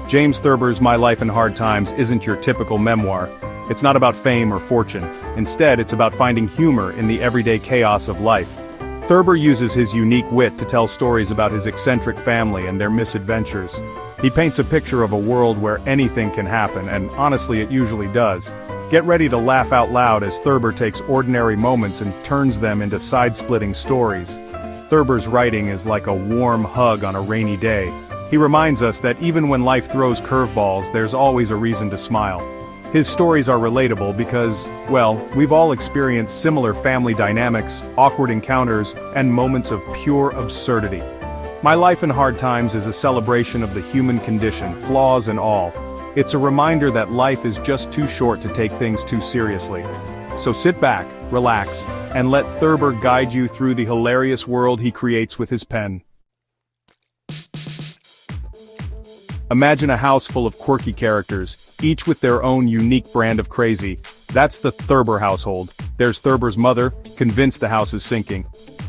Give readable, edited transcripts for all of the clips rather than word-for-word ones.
James Thurber's My Life in Hard Times isn't your typical memoir. It's not about fame or fortune. Instead, it's about finding humor in the everyday chaos of life. Thurber uses his unique wit to tell stories about his eccentric family and their misadventures. He paints a picture of a world where anything can happen, and honestly it usually does. Get ready to laugh out loud as Thurber takes ordinary moments and turns them into side-splitting stories. Thurber's writing is like a warm hug on a rainy day. He reminds us that even when life throws curveballs, there's always a reason to smile. His stories are relatable because, well, we've all experienced similar family dynamics, awkward encounters, and moments of pure absurdity. My Life in Hard Times is a celebration of the human condition, flaws and all. It's a reminder that life is just too short to take things too seriously. So sit back, relax, and let Thurber guide you through the hilarious world he creates with his pen. Imagine a house full of quirky characters, each with their own unique brand of crazy. That's the Thurber household. There's Thurber's mother, convinced the house is sinking.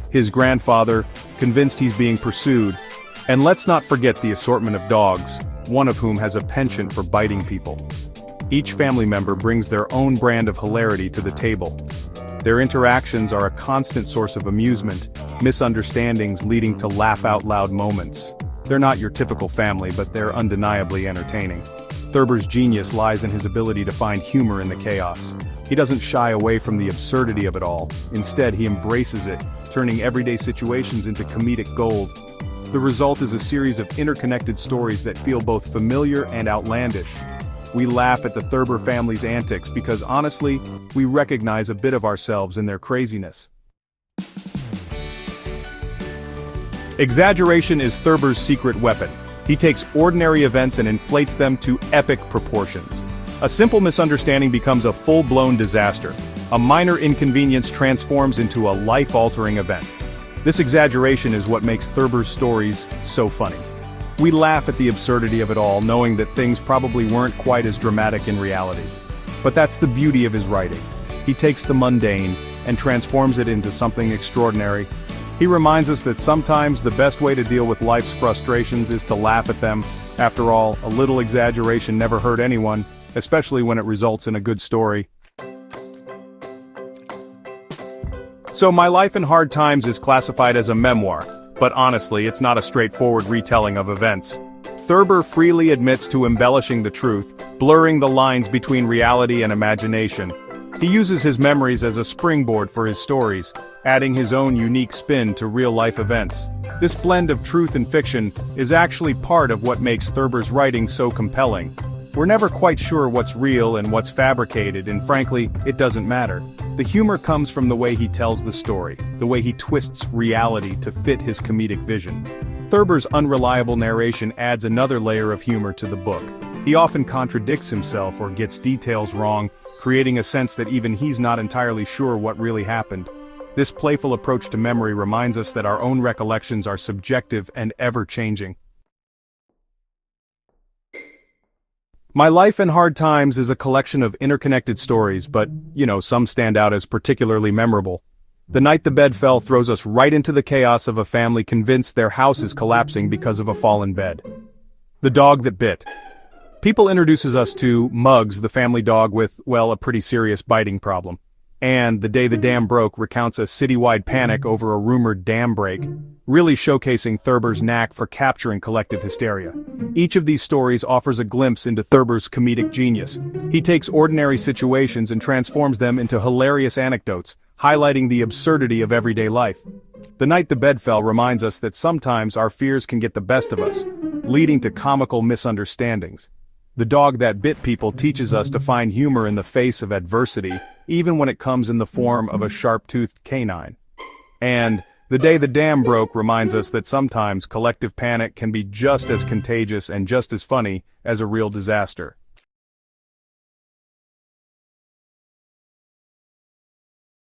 His grandfather, convinced he's being pursued. And let's not forget the assortment of dogs, one of whom has a penchant for biting people. Each family member brings their own brand of hilarity to the table. Their interactions are a constant source of amusement, misunderstandings leading to laugh-out-loud moments. They're not your typical family, but they're undeniably entertaining. Thurber's genius lies in his ability to find humor in the chaos. He doesn't shy away from the absurdity of it all. Instead, he embraces it, turning everyday situations into comedic gold. The result is a series of interconnected stories that feel both familiar and outlandish. We laugh at the Thurber family's antics because honestly, we recognize a bit of ourselves in their craziness. Exaggeration is Thurber's secret weapon. He takes ordinary events and inflates them to epic proportions. A simple misunderstanding becomes a full-blown disaster. A minor inconvenience transforms into a life-altering event. This exaggeration is what makes Thurber's stories so funny. We laugh at the absurdity of it all, knowing that things probably weren't quite as dramatic in reality. But that's the beauty of his writing. He takes the mundane and transforms it into something extraordinary. He reminds us that sometimes the best way to deal with life's frustrations is to laugh at them. After all, a little exaggeration never hurt anyone, especially when it results in a good story. So My Life in Hard Times is classified as a memoir, but honestly, it's not a straightforward retelling of events. Thurber freely admits to embellishing the truth, blurring the lines between reality and imagination. He uses his memories as a springboard for his stories, adding his own unique spin to real-life events. This blend of truth and fiction is actually part of what makes Thurber's writing so compelling. We're never quite sure what's real and what's fabricated, and frankly, it doesn't matter. The humor comes from the way he tells the story, the way he twists reality to fit his comedic vision. Thurber's unreliable narration adds another layer of humor to the book. He often contradicts himself or gets details wrong, creating a sense that even he's not entirely sure what really happened. This playful approach to memory reminds us that our own recollections are subjective and ever-changing. My Life in Hard Times is a collection of interconnected stories, but, some stand out as particularly memorable. The Night the Bed Fell throws us right into the chaos of a family convinced their house is collapsing because of a fallen bed. The Dog That Bit. People introduces us to Muggs, the family dog with, a pretty serious biting problem. And The Day the Dam Broke recounts a citywide panic over a rumored dam break, really showcasing Thurber's knack for capturing collective hysteria. Each of these stories offers a glimpse into Thurber's comedic genius. He takes ordinary situations and transforms them into hilarious anecdotes, highlighting the absurdity of everyday life. The Night the Bed Fell reminds us that sometimes our fears can get the best of us, leading to comical misunderstandings. The Dog That Bit People teaches us to find humor in the face of adversity, even when it comes in the form of a sharp-toothed canine. And The Day the Dam Broke reminds us that sometimes collective panic can be just as contagious and just as funny as a real disaster.